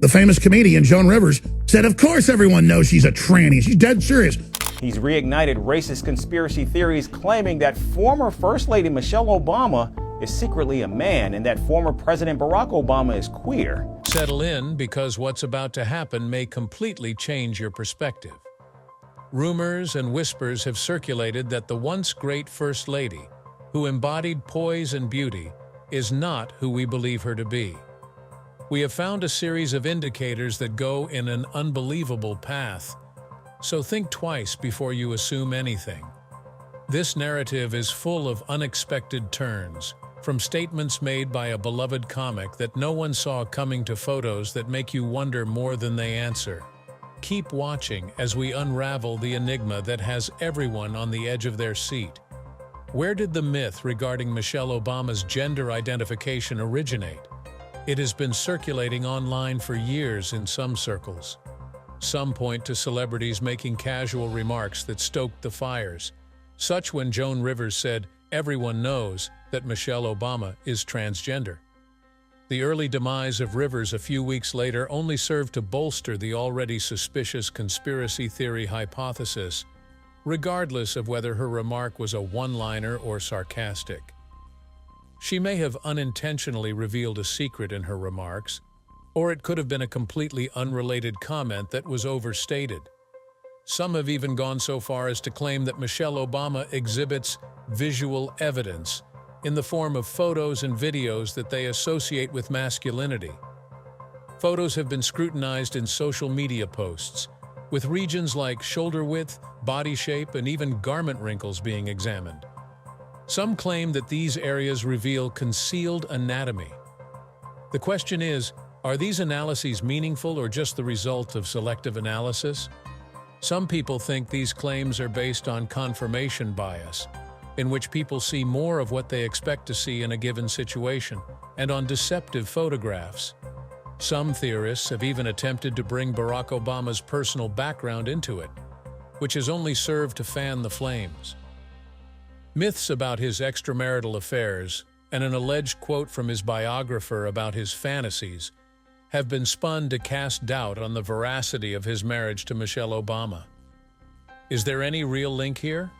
the famous comedian Joan Rivers, said, of course everyone knows she's a tranny. She's dead serious. He's reignited racist conspiracy theories claiming that former First Lady Michelle Obama is secretly a man and that former President Barack Obama is queer. Settle in, because what's about to happen may completely change your perspective. Rumors and whispers have circulated that the once great First Lady, who embodied poise and beauty, is not who we believe her to be. We have found a series of indicators that go in an unbelievable path, so think twice before you assume anything. This narrative is full of unexpected turns, from statements made by a beloved comic that no one saw coming to photos that make you wonder more than they answer. Keep watching as we unravel the enigma that has everyone on the edge of their seat. Where did the myth regarding Michelle Obama's gender identification originate? It has been circulating online for years in some circles. Some point to celebrities making casual remarks that stoked the fires, such when Joan Rivers said, "Everyone knows that Michelle Obama is transgender." The early demise of Rivers a few weeks later only served to bolster the already suspicious conspiracy theory hypothesis, regardless of whether her remark was a one-liner or sarcastic. She may have unintentionally revealed a secret in her remarks, or it could have been a completely unrelated comment that was overstated. Some have even gone so far as to claim that Michelle Obama exhibits visual evidence in the form of photos and videos that they associate with masculinity. Photos have been scrutinized in social media posts, with regions like shoulder width, body shape, and even garment wrinkles being examined. Some claim that these areas reveal concealed anatomy. The question is, are these analyses meaningful or just the result of selective analysis? Some people think these claims are based on confirmation bias, in which people see more of what they expect to see in a given situation, and on deceptive photographs. Some theorists have even attempted to bring Barack Obama's personal background into it, which has only served to fan the flames. Myths about his extramarital affairs and an alleged quote from his biographer about his fantasies have been spun to cast doubt on the veracity of his marriage to Michelle Obama. Is there any real link here?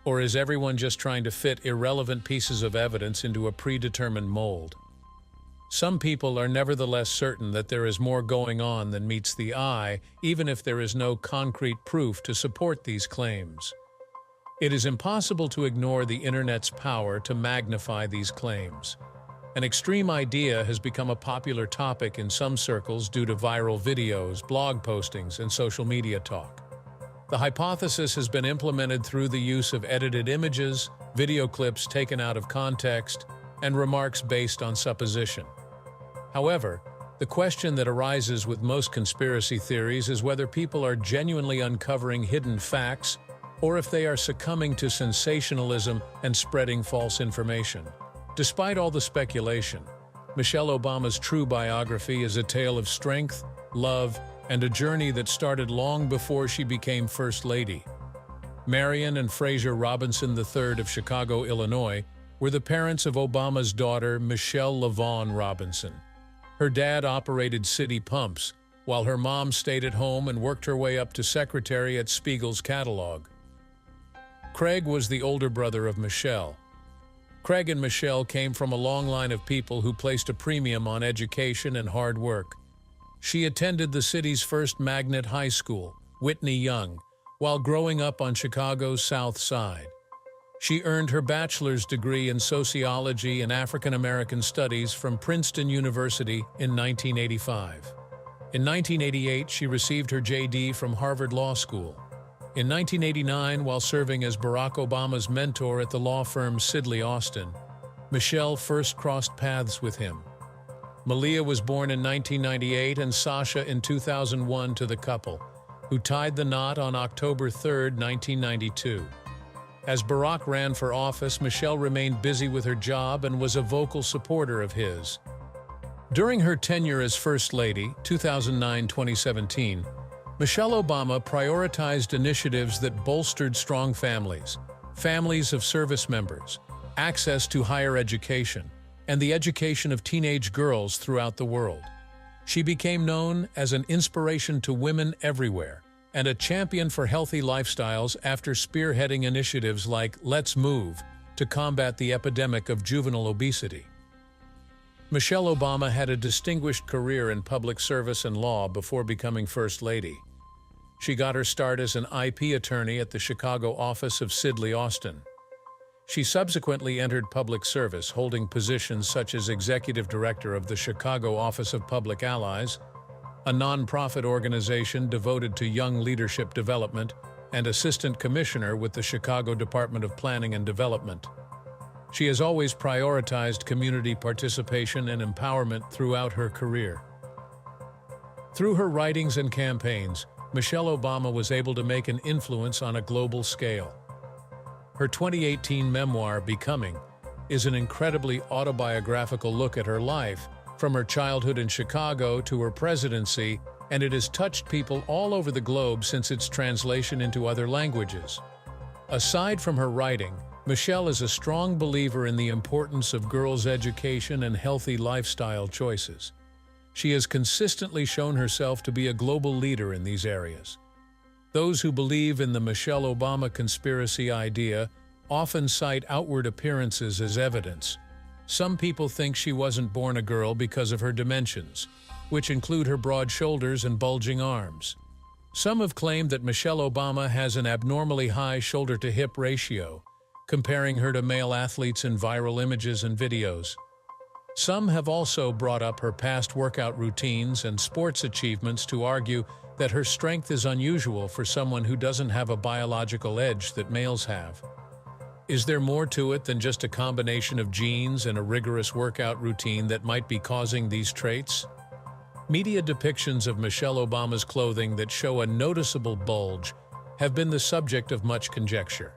Or is everyone just trying to fit irrelevant pieces of evidence into a predetermined mold? Some people are nevertheless certain that there is more going on than meets the eye, even if there is no concrete proof to support these claims. It is impossible to ignore the internet's power to magnify these claims. An extreme idea has become a popular topic in some circles due to viral videos, blog postings, and social media talk. The hypothesis has been implemented through the use of edited images, video clips taken out of context, and remarks based on supposition. However, the question that arises with most conspiracy theories is whether people are genuinely uncovering hidden facts or if they are succumbing to sensationalism and spreading false information. Despite all the speculation, Michelle Obama's true biography is a tale of strength, love, and a journey that started long before she became First Lady. Marion and Fraser Robinson III of Chicago, Illinois, were the parents of Obama's daughter, Michelle LaVaughn Robinson. Her dad operated city pumps, while her mom stayed at home and worked her way up to secretary at Spiegel's catalog. Craig was the older brother of Michelle. Craig and Michelle came from a long line of people who placed a premium on education and hard work. She attended the city's first magnet high school, Whitney Young, while growing up on Chicago's South Side. She earned her bachelor's degree in sociology and African American studies from Princeton University in 1985. In 1988, she received her JD from Harvard Law School. In 1989, while serving as Barack Obama's mentor at the law firm Sidley Austin, Michelle first crossed paths with him. Malia was born in 1998 and Sasha in 2001 to the couple, who tied the knot on October 3, 1992. As Barack ran for office, Michelle remained busy with her job and was a vocal supporter of his. During her tenure as First Lady, 2009-2017, Michelle Obama prioritized initiatives that bolstered strong families, families of service members, access to higher education, and the education of teenage girls throughout the world. She became known as an inspiration to women everywhere and a champion for healthy lifestyles after spearheading initiatives like Let's Move to combat the epidemic of juvenile obesity. Michelle Obama had a distinguished career in public service and law before becoming First Lady. She got her start as an IP attorney at the Chicago office of Sidley Austin. She subsequently entered public service, holding positions such as executive director of the Chicago Office of Public Allies, a nonprofit organization devoted to young leadership development, and assistant commissioner with the Chicago Department of Planning and Development. She has always prioritized community participation and empowerment throughout her career. Through her writings and campaigns, Michelle Obama was able to make an influence on a global scale. Her 2018 memoir, Becoming, is an incredibly autobiographical look at her life, from her childhood in Chicago to her presidency, and it has touched people all over the globe since its translation into other languages. Aside from her writing, Michelle is a strong believer in the importance of girls' education and healthy lifestyle choices. She has consistently shown herself to be a global leader in these areas. Those who believe in the Michelle Obama conspiracy idea often cite outward appearances as evidence. Some people think she wasn't born a girl because of her dimensions, which include her broad shoulders and bulging arms. Some have claimed that Michelle Obama has an abnormally high shoulder-to-hip ratio, comparing her to male athletes in viral images and videos. Some have also brought up her past workout routines and sports achievements to argue that her strength is unusual for someone who doesn't have a biological edge that males have. Is there more to it than just a combination of genes and a rigorous workout routine that might be causing these traits? Media depictions of Michelle Obama's clothing that show a noticeable bulge have been the subject of much conjecture.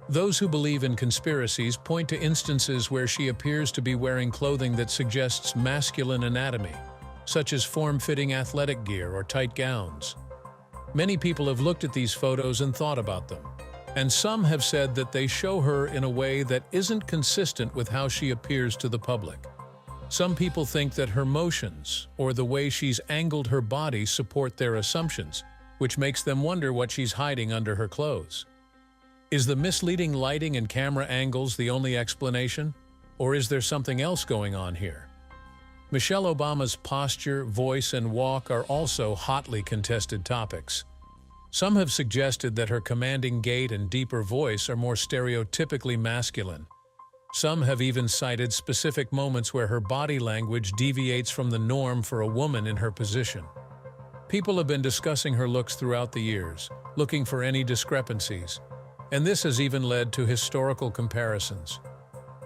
Those who believe in conspiracies point to instances where she appears to be wearing clothing that suggests masculine anatomy, such as form-fitting athletic gear or tight gowns. Many people have looked at these photos and thought about them, and some have said that they show her in a way that isn't consistent with how she appears to the public. Some people think that her motions, or the way she's angled her body, support their assumptions, which makes them wonder what she's hiding under her clothes. Is the misleading lighting and camera angles the only explanation, or is there something else going on here? Michelle Obama's posture, voice, and walk are also hotly contested topics. Some have suggested that her commanding gait and deeper voice are more stereotypically masculine. Some have even cited specific moments where her body language deviates from the norm for a woman in her position. People have been discussing her looks throughout the years, looking for any discrepancies, and this has even led to historical comparisons.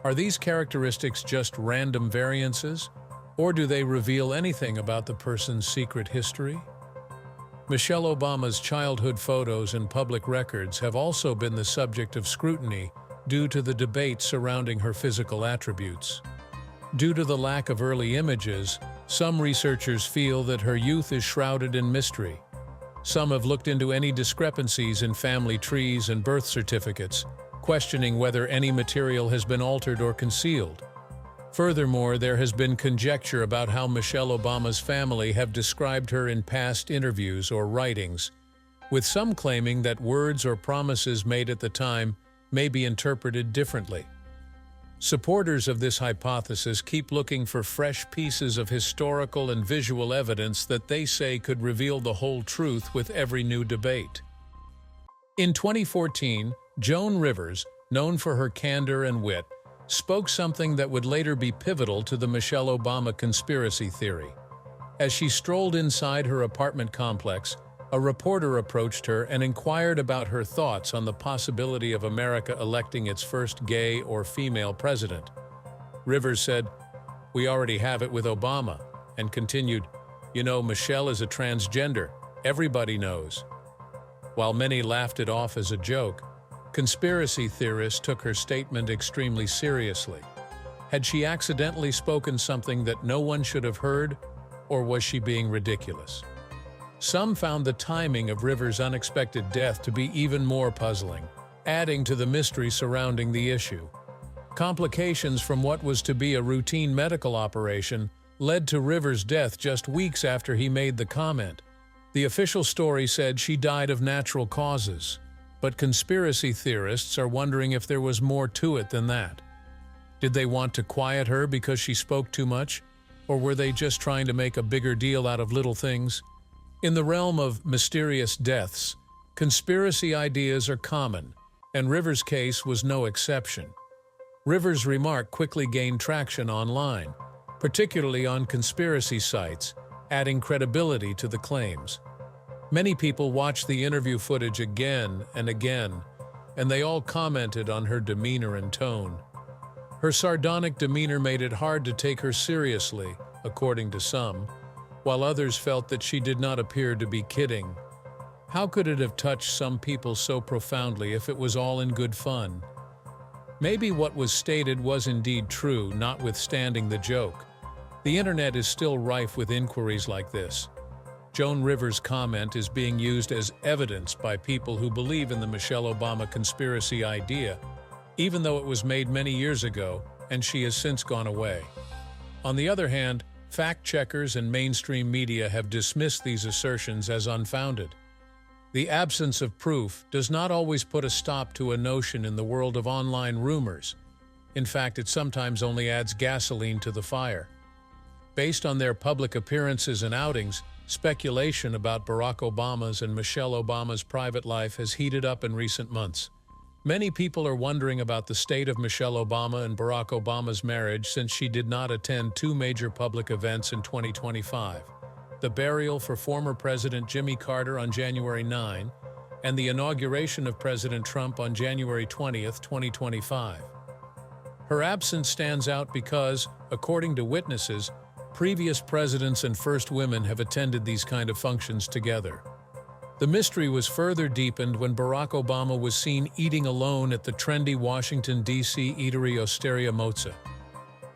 Are these characteristics just random variances, or do they reveal anything about the person's secret history? Michelle Obama's childhood photos and public records have also been the subject of scrutiny due to the debate surrounding her physical attributes. Due to the lack of early images, some researchers feel that her youth is shrouded in mystery. Some have looked into any discrepancies in family trees and birth certificates, questioning whether any material has been altered or concealed. Furthermore, there has been conjecture about how Michelle Obama's family have described her in past interviews or writings, with some claiming that words or promises made at the time may be interpreted differently. Supporters of this hypothesis keep looking for fresh pieces of historical and visual evidence that they say could reveal the whole truth with every new debate. In 2014, Joan Rivers, known for her candor and wit, spoke something that would later be pivotal to the Michelle Obama conspiracy theory. As she strolled inside her apartment complex, a reporter approached her and inquired about her thoughts on the possibility of America electing its first gay or female president. Rivers said, "We already have it with Obama," and continued, "You know, Michelle is a transgender. Everybody knows." While many laughed it off as a joke, conspiracy theorists took her statement extremely seriously. Had she accidentally spoken something that no one should have heard, or was she being ridiculous? Some found the timing of Rivers' unexpected death to be even more puzzling, adding to the mystery surrounding the issue. Complications from what was to be a routine medical operation led to Rivers' death just weeks after he made the comment. The official story said she died of natural causes, but conspiracy theorists are wondering if there was more to it than that. Did they want to quiet her because she spoke too much, or were they just trying to make a bigger deal out of little things? In the realm of mysterious deaths, conspiracy ideas are common, and Rivers' case was no exception. Rivers' remark quickly gained traction online, particularly on conspiracy sites, adding credibility to the claims. Many people watched the interview footage again and again, and they all commented on her demeanor and tone. Her sardonic demeanor made it hard to take her seriously, according to some, while others felt that she did not appear to be kidding. How could it have touched some people so profoundly if it was all in good fun? Maybe what was stated was indeed true, notwithstanding the joke. The internet is still rife with inquiries like this. Joan Rivers' comment is being used as evidence by people who believe in the Michelle Obama conspiracy idea, even though it was made many years ago and she has since gone away. On the other hand, fact-checkers and mainstream media have dismissed these assertions as unfounded. The absence of proof does not always put a stop to a notion in the world of online rumors. In fact, it sometimes only adds gasoline to the fire. Based on their public appearances and outings, speculation about Barack Obama's and Michelle Obama's private life has heated up in recent months. Many people are wondering about the state of Michelle Obama and Barack Obama's marriage since she did not attend two major public events in 2025: the burial for former President Jimmy Carter on January 9 and the inauguration of President Trump on January 20, 2025. Her absence stands out because, according to witnesses, previous presidents and first women have attended these kind of functions together. The mystery was further deepened when Barack Obama was seen eating alone at the trendy Washington, D.C. eatery Osteria Mozza.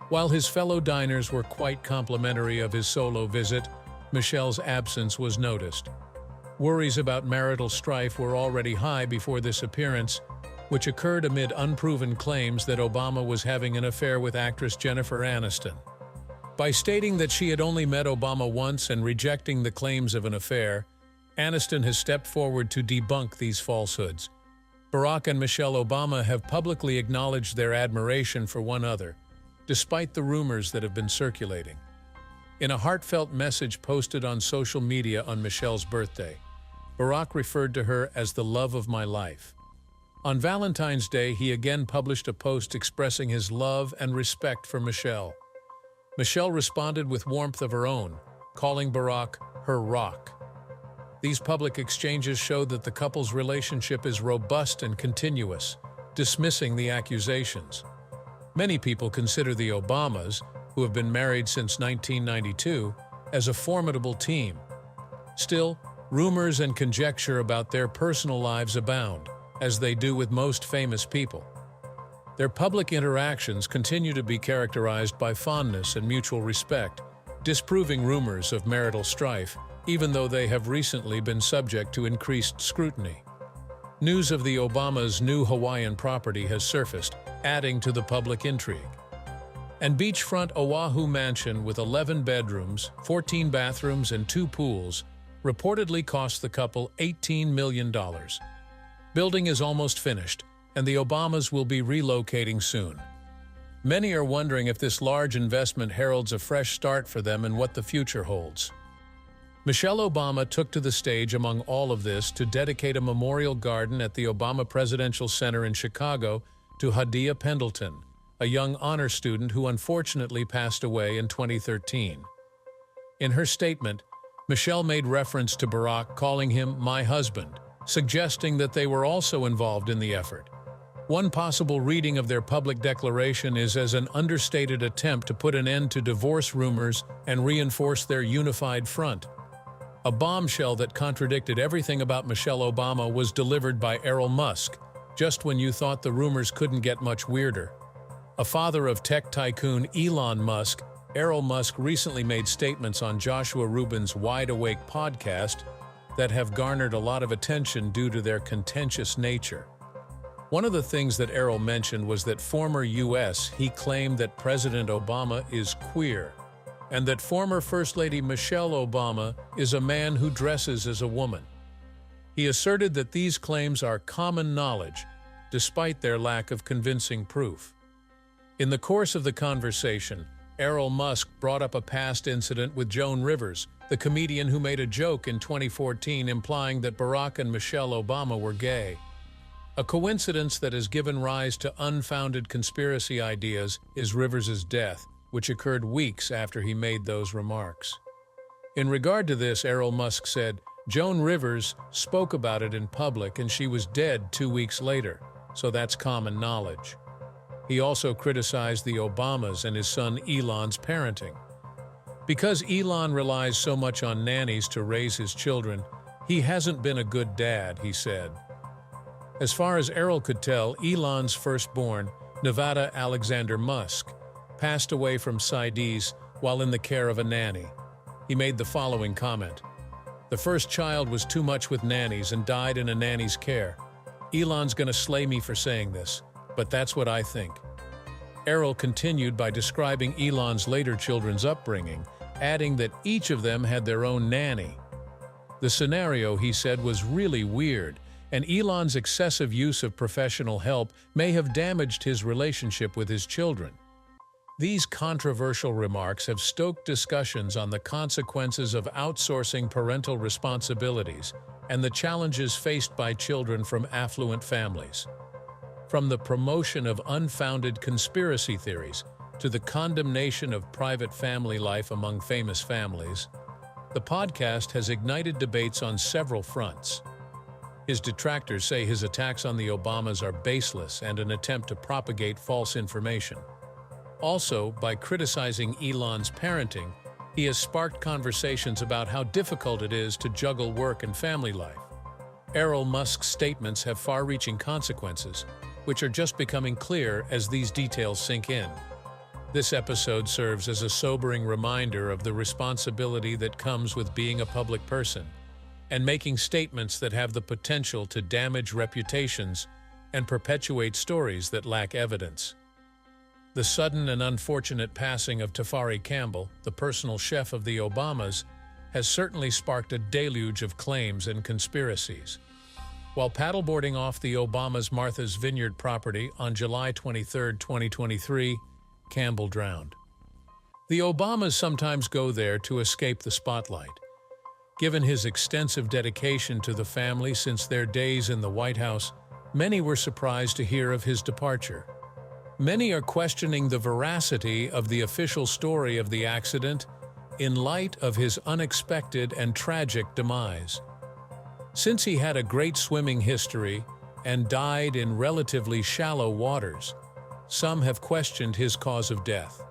While his fellow diners were quite complimentary of his solo visit, Michelle's absence was noticed. Worries about marital strife were already high before this appearance, which occurred amid unproven claims that Obama was having an affair with actress Jennifer Aniston. By stating that she had only met Obama once and rejecting the claims of an affair, Aniston has stepped forward to debunk these falsehoods. Barack and Michelle Obama have publicly acknowledged their admiration for one another, despite the rumors that have been circulating. In a heartfelt message posted on social media on Michelle's birthday, Barack referred to her as the love of my life. On Valentine's Day, he again published a post expressing his love and respect for Michelle. Michelle responded with warmth of her own, calling Barack her rock. These public exchanges show that the couple's relationship is robust and continuous, dismissing the accusations. Many people consider the Obamas, who have been married since 1992, as a formidable team. Still, rumors and conjecture about their personal lives abound, as they do with most famous people. Their public interactions continue to be characterized by fondness and mutual respect, disproving rumors of marital strife, even though they have recently been subject to increased scrutiny. News of the Obamas' new Hawaiian property has surfaced, adding to the public intrigue. And beachfront Oahu mansion with 11 bedrooms, 14 bathrooms, and 2 pools reportedly cost the couple $18 million. Building is almost finished, and the Obamas will be relocating soon. Many are wondering if this large investment heralds a fresh start for them and what the future holds. Michelle Obama took to the stage among all of this to dedicate a memorial garden at the Obama Presidential Center in Chicago to Hadia Pendleton, a young honor student who unfortunately passed away in 2013. In her statement, Michelle made reference to Barack, calling him "my husband," suggesting that they were also involved in the effort. One possible reading of their public declaration is as an understated attempt to put an end to divorce rumors and reinforce their unified front. A bombshell that contradicted everything about Michelle Obama was delivered by Errol Musk, just when you thought the rumors couldn't get much weirder. A father of tech tycoon Elon Musk, Errol Musk recently made statements on Joshua Rubin's Wide Awake podcast that have garnered a lot of attention due to their contentious nature. One of the things that Errol mentioned was that former he claimed that President Obama is queer. and that former First Lady Michelle Obama is a man who dresses as a woman. He asserted that these claims are common knowledge, despite their lack of convincing proof. In the course of the conversation, Errol Musk brought up a past incident with Joan Rivers, the comedian who made a joke in 2014 implying that Barack and Michelle Obama were gay. A coincidence that has given rise to unfounded conspiracy ideas is Rivers' death, which occurred weeks after he made those remarks. In regard to this, Errol Musk said, "Joan Rivers spoke about it in public and she was dead 2 weeks later, so that's common knowledge." He also criticized the Obamas and his son Elon's parenting. Because Elon relies so much on nannies to raise his children, he hasn't been a good dad, he said. As far as Errol could tell, Elon's firstborn, Nevada Alexander Musk, passed away from CIDs while in the care of a nanny. He made the following comment: "The first child was too much with nannies and died in a nanny's care. Elon's gonna slay me for saying this, but that's what I think." Errol continued by describing Elon's later children's upbringing, adding that each of them had their own nanny. The scenario, he said, was really weird, and Elon's excessive use of professional help may have damaged his relationship with his children. These controversial remarks have stoked discussions on the consequences of outsourcing parental responsibilities and the challenges faced by children from affluent families. From the promotion of unfounded conspiracy theories to the condemnation of private family life among famous families, the podcast has ignited debates on several fronts. His detractors say his attacks on the Obamas are baseless and an attempt to propagate false information. Also, by criticizing Elon's parenting, he has sparked conversations about how difficult it is to juggle work and family life. Errol Musk's statements have far-reaching consequences, which are just becoming clear as these details sink in. This episode serves as a sobering reminder of the responsibility that comes with being a public person and making statements that have the potential to damage reputations and perpetuate stories that lack evidence. The sudden and unfortunate passing of Tafari Campbell, the personal chef of the Obamas, has certainly sparked a deluge of claims and conspiracies. While paddleboarding off the Obamas' Martha's Vineyard property on July 23, 2023, Campbell drowned. The Obamas sometimes go there to escape the spotlight. Given his extensive dedication to the family since their days in the White House, many were surprised to hear of his departure. Many are questioning the veracity of the official story of the accident in light of his unexpected and tragic demise. Since he had a great swimming history and died in relatively shallow waters, some have questioned his cause of death.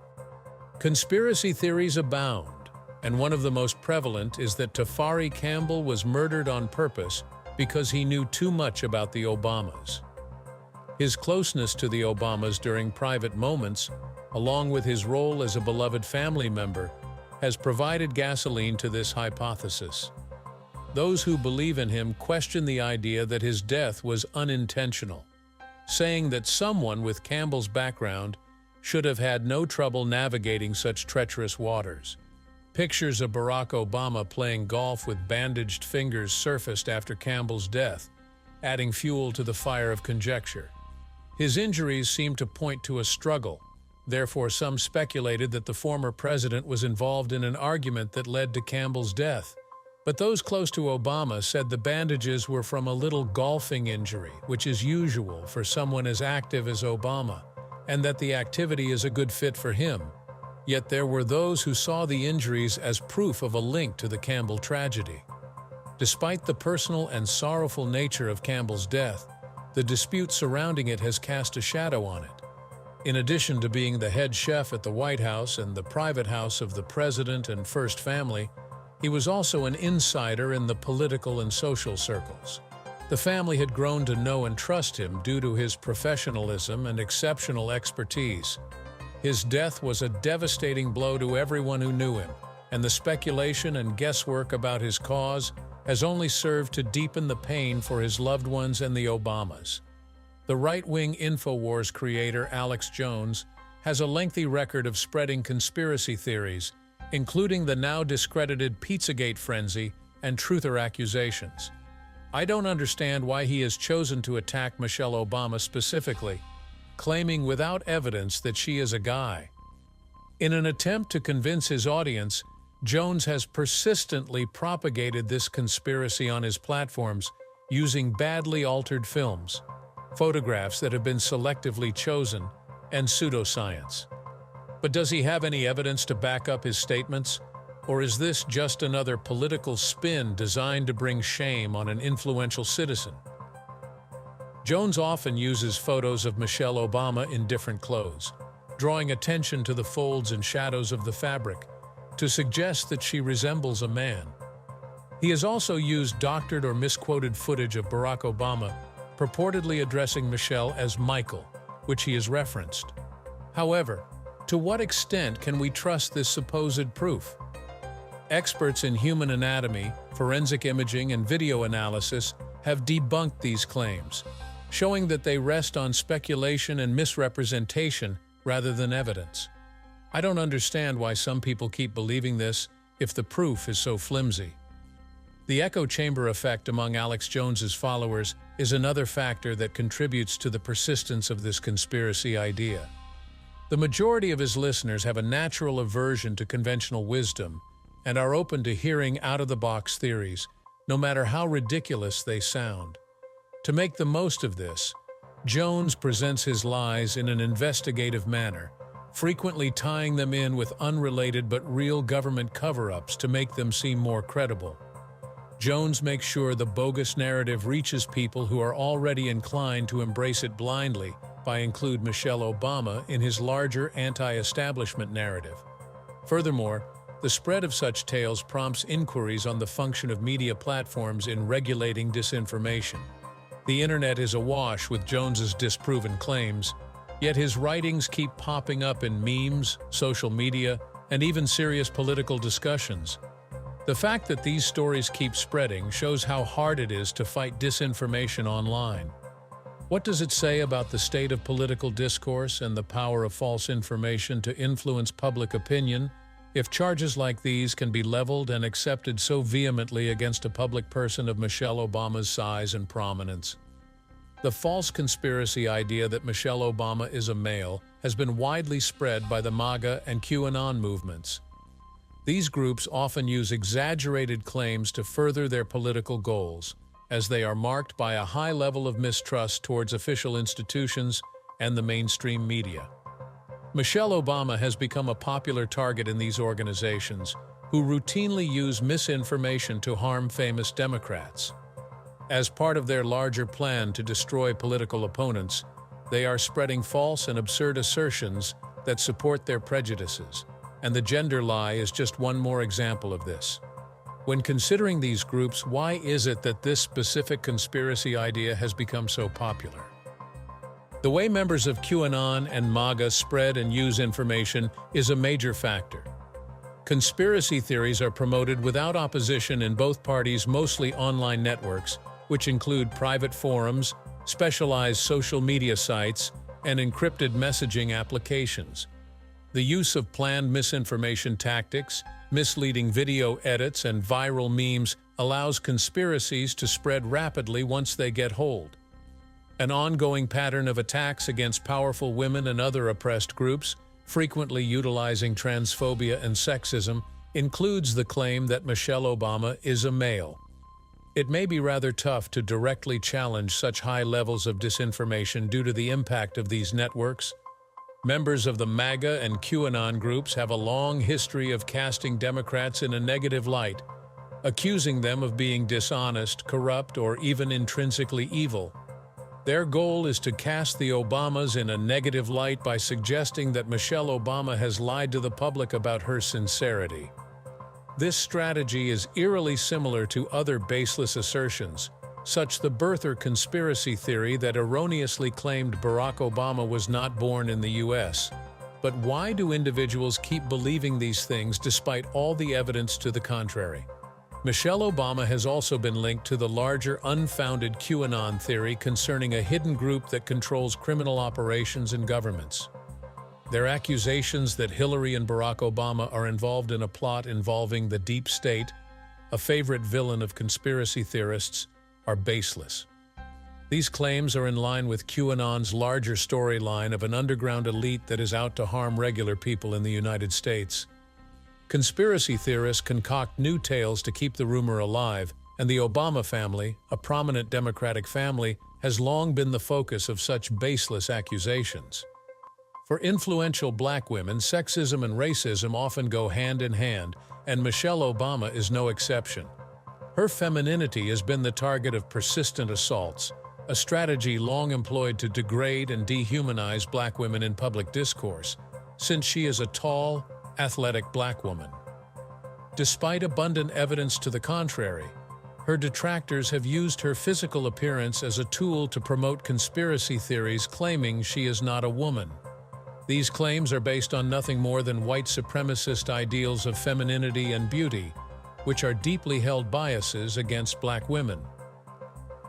Conspiracy theories abound, and one of the most prevalent is that Tafari Campbell was murdered on purpose because he knew too much about the Obamas. His closeness to the Obamas during private moments, along with his role as a beloved family member, has provided gasoline to this hypothesis. Those who believe in him question the idea that his death was unintentional, saying that someone with Campbell's background should have had no trouble navigating such treacherous waters. Pictures of Barack Obama playing golf with bandaged fingers surfaced after Campbell's death, adding fuel to the fire of conjecture. His injuries seemed to point to a struggle. Therefore, some speculated that the former president was involved in an argument that led to Campbell's death. But those close to Obama said the bandages were from a little golfing injury, which is usual for someone as active as Obama, and that the activity is a good fit for him. Yet there were those who saw the injuries as proof of a link to the Campbell tragedy. Despite the personal and sorrowful nature of Campbell's death, the dispute surrounding it has cast a shadow on it. In addition to being the head chef at the White House and the private house of the president and first family, he was also an insider in the political and social circles. The family had grown to know and trust him due to his professionalism and exceptional expertise. His death was a devastating blow to everyone who knew him, and the speculation and guesswork about his cause has only served to deepen the pain for his loved ones and the Obamas. The right-wing Infowars creator Alex Jones has a lengthy record of spreading conspiracy theories, including the now discredited Pizzagate frenzy and truther accusations. I don't understand why he has chosen to attack Michelle Obama specifically, claiming without evidence that she is a guy. In an attempt to convince his audience, Jones has persistently propagated this conspiracy on his platforms using badly altered films, photographs that have been selectively chosen, and pseudoscience. But does he have any evidence to back up his statements? Or is this just another political spin designed to bring shame on an influential citizen? Jones often uses photos of Michelle Obama in different clothes, drawing attention to the folds and shadows of the fabric to suggest that she resembles a man. He has also used doctored or misquoted footage of Barack Obama purportedly addressing Michelle as Michael, which he has referenced. However, to what extent can we trust this supposed proof? Experts in human anatomy, forensic imaging, and video analysis have debunked these claims, showing that they rest on speculation and misrepresentation rather than evidence. I don't understand why some people keep believing this if the proof is so flimsy. The echo chamber effect among Alex Jones's followers is another factor that contributes to the persistence of this conspiracy idea. The majority of his listeners have a natural aversion to conventional wisdom and are open to hearing out-of-the-box theories, no matter how ridiculous they sound. To make the most of this, Jones presents his lies in an investigative manner, frequently tying them in with unrelated but real government cover-ups to make them seem more credible. Jones makes sure the bogus narrative reaches people who are already inclined to embrace it blindly by including Michelle Obama in his larger anti-establishment narrative. Furthermore, the spread of such tales prompts inquiries on the function of media platforms in regulating disinformation. The internet is awash with Jones's disproven claims, yet his writings keep popping up in memes, social media, and even serious political discussions. The fact that these stories keep spreading shows how hard it is to fight disinformation online. What does it say about the state of political discourse and the power of false information to influence public opinion if charges like these can be leveled and accepted so vehemently against a public person of Michelle Obama's size and prominence? The false conspiracy idea that Michelle Obama is a male has been widely spread by the MAGA and QAnon movements. These groups often use exaggerated claims to further their political goals, as they are marked by a high level of mistrust towards official institutions and the mainstream media. Michelle Obama has become a popular target in these organizations, who routinely use misinformation to harm famous Democrats. As part of their larger plan to destroy political opponents, they are spreading false and absurd assertions that support their prejudices, and the gender lie is just one more example of this. When considering these groups, why is it that this specific conspiracy idea has become so popular? The way members of QAnon and MAGA spread and use information is a major factor. Conspiracy theories are promoted without opposition in both parties' mostly online networks, which include private forums, specialized social media sites, and encrypted messaging applications. The use of planned misinformation tactics, misleading video edits, and viral memes allows conspiracies to spread rapidly once they get hold. An ongoing pattern of attacks against powerful women and other oppressed groups, frequently utilizing transphobia and sexism, includes the claim that Michelle Obama is a male. It may be rather tough to directly challenge such high levels of disinformation due to the impact of these networks. Members of the MAGA and QAnon groups have a long history of casting Democrats in a negative light, accusing them of being dishonest, corrupt, or even intrinsically evil. Their goal is to cast the Obamas in a negative light by suggesting that Michelle Obama has lied to the public about her sincerity. This strategy is eerily similar to other baseless assertions, such the birther conspiracy theory that erroneously claimed Barack Obama was not born in the U.S. But why do individuals keep believing these things despite all the evidence to the contrary? Michelle Obama has also been linked to the larger unfounded QAnon theory concerning a hidden group that controls criminal operations and governments. Their accusations that Hillary and Barack Obama are involved in a plot involving the deep state, a favorite villain of conspiracy theorists, are baseless. These claims are in line with QAnon's larger storyline of an underground elite that is out to harm regular people in the United States. Conspiracy theorists concoct new tales to keep the rumor alive, and the Obama family, a prominent Democratic family, has long been the focus of such baseless accusations. For influential black women, sexism and racism often go hand in hand, and Michelle Obama is no exception. Her femininity has been the target of persistent assaults, a strategy long employed to degrade and dehumanize black women in public discourse, since she is a tall, athletic black woman. Despite abundant evidence to the contrary, her detractors have used her physical appearance as a tool to promote conspiracy theories claiming she is not a woman. These claims are based on nothing more than white supremacist ideals of femininity and beauty, which are deeply held biases against black women.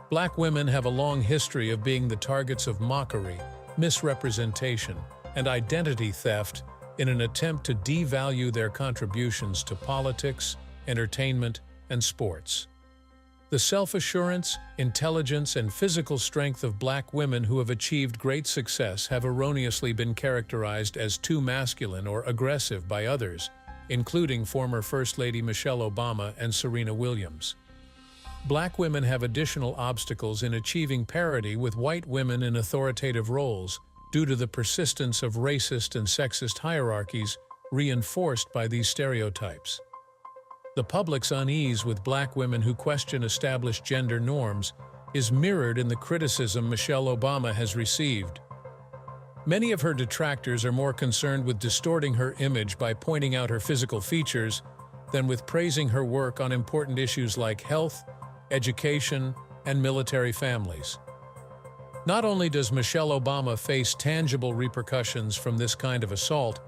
Black women have a long history of being the targets of mockery, misrepresentation, and identity theft in an attempt to devalue their contributions to politics, entertainment, and sports. The self-assurance, intelligence, and physical strength of black women who have achieved great success have erroneously been characterized as too masculine or aggressive by others, including former First Lady Michelle Obama and Serena Williams. Black women have additional obstacles in achieving parity with white women in authoritative roles due to the persistence of racist and sexist hierarchies reinforced by these stereotypes. The public's unease with black women who question established gender norms is mirrored in the criticism Michelle Obama has received. Many of her detractors are more concerned with distorting her image by pointing out her physical features than with praising her work on important issues like health, education, and military families. Not only does Michelle Obama face tangible repercussions from this kind of assault,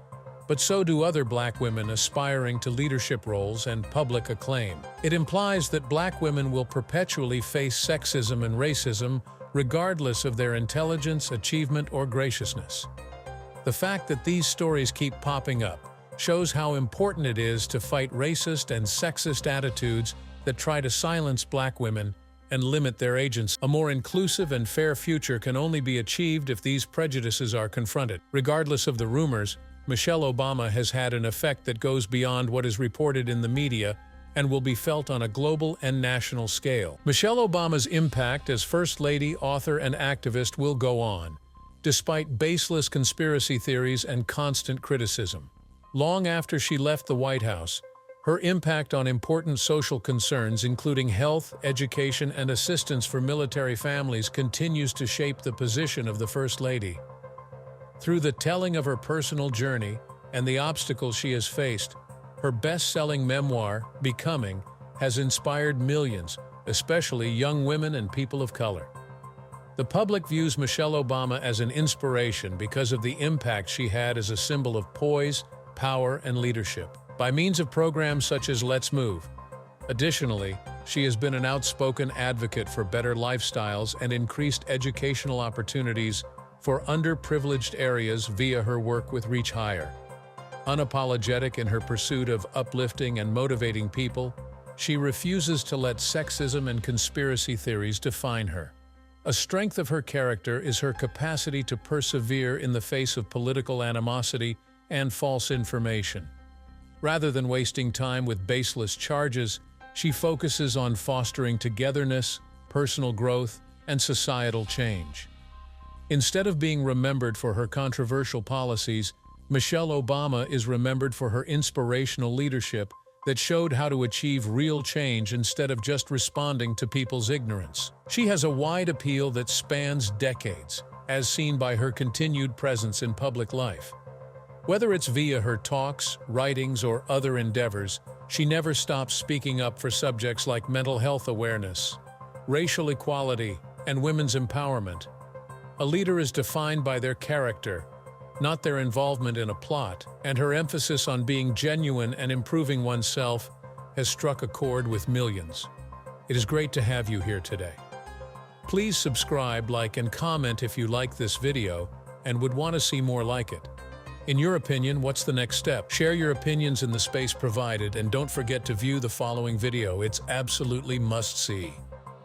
but so do other black women aspiring to leadership roles and public acclaim. It implies that black women will perpetually face sexism and racism regardless of their intelligence, achievement, or graciousness. The fact that these stories keep popping up shows how important it is to fight racist and sexist attitudes that try to silence black women and limit their agency. A more inclusive and fair future can only be achieved if these prejudices are confronted. Regardless of the rumors, Michelle Obama has had an effect that goes beyond what is reported in the media and will be felt on a global and national scale. Michelle Obama's impact as First Lady, author, and activist will go on, despite baseless conspiracy theories and constant criticism. Long after she left the White House, her impact on important social concerns, including health, education, and assistance for military families, continues to shape the position of the First Lady. Through the telling of her personal journey and the obstacles she has faced, her best-selling memoir, Becoming, has inspired millions, especially young women and people of color. The public views Michelle Obama as an inspiration because of the impact she had as a symbol of poise, power, and leadership, by means of programs such as Let's Move. Additionally, she has been an outspoken advocate for better lifestyles and increased educational opportunities for underprivileged areas via her work with Reach Higher. Unapologetic in her pursuit of uplifting and motivating people, she refuses to let sexism and conspiracy theories define her. A strength of her character is her capacity to persevere in the face of political animosity and false information. Rather than wasting time with baseless charges, she focuses on fostering togetherness, personal growth, and societal change. Instead of being remembered for her controversial policies, Michelle Obama is remembered for her inspirational leadership that showed how to achieve real change instead of just responding to people's ignorance. She has a wide appeal that spans decades, as seen by her continued presence in public life. Whether it's via her talks, writings, or other endeavors, she never stops speaking up for subjects like mental health awareness, racial equality, and women's empowerment. A leader is defined by their character, not their involvement in a plot, and her emphasis on being genuine and improving oneself has struck a chord with millions. It is great to have you here today. Please subscribe, like, and comment if you like this video and would want to see more like it. In your opinion, what's the next step? Share your opinions in the space provided, and don't forget to view the following video. It's absolutely must-see.